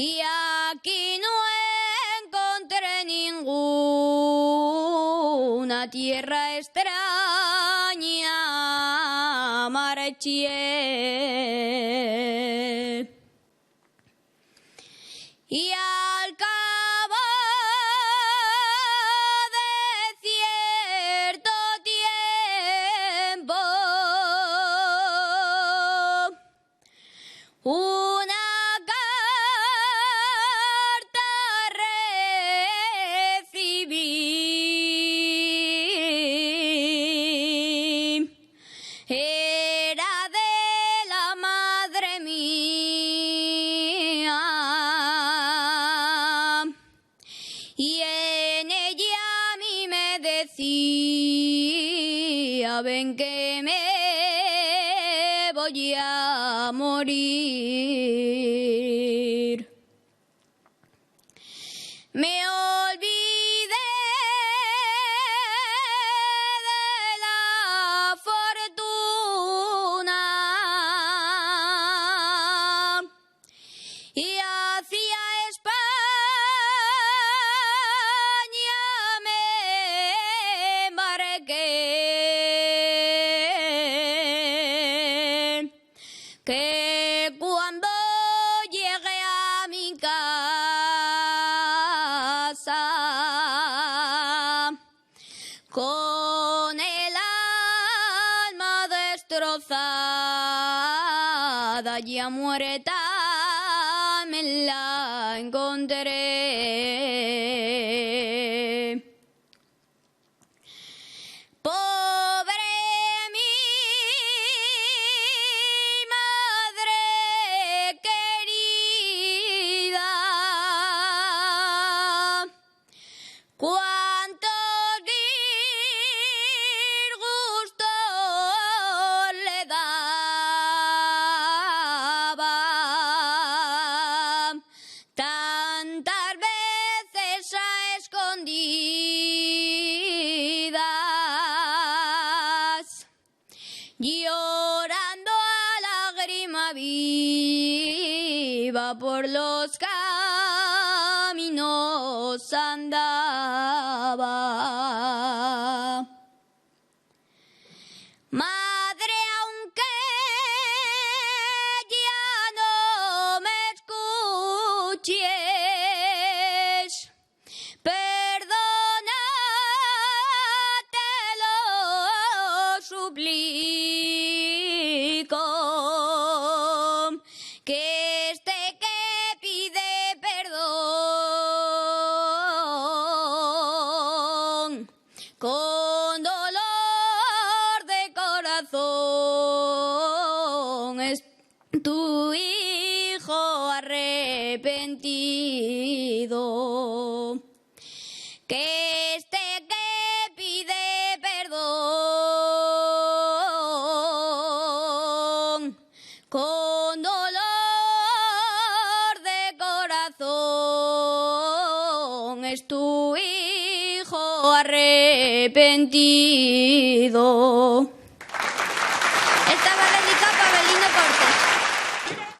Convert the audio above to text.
y aquí no encontré ninguna tierra extraña, marché. Y al cabo de cierto tiempo, una carta recibí. Era de la madre mía y en ella a mí me decía: ven que me voy a morir. Me olvidé de la fortuna y hacia España me embarqué. Que cuando llegué a mi casa, con el alma destrozada, ya muerta me la encontré. Pobre mi madre querida, cuántos disgustos le daba, tantas veces a escondidas, llorando a lágrima viva por los caminos andaba. Madre, aunque ya no me escuches, perdona, te lo suplico, que este que pide perdón con dolor de corazón es tu hijo arrepentido. Que este que pide perdón con dolor de corazón es tu hijo arrepentido.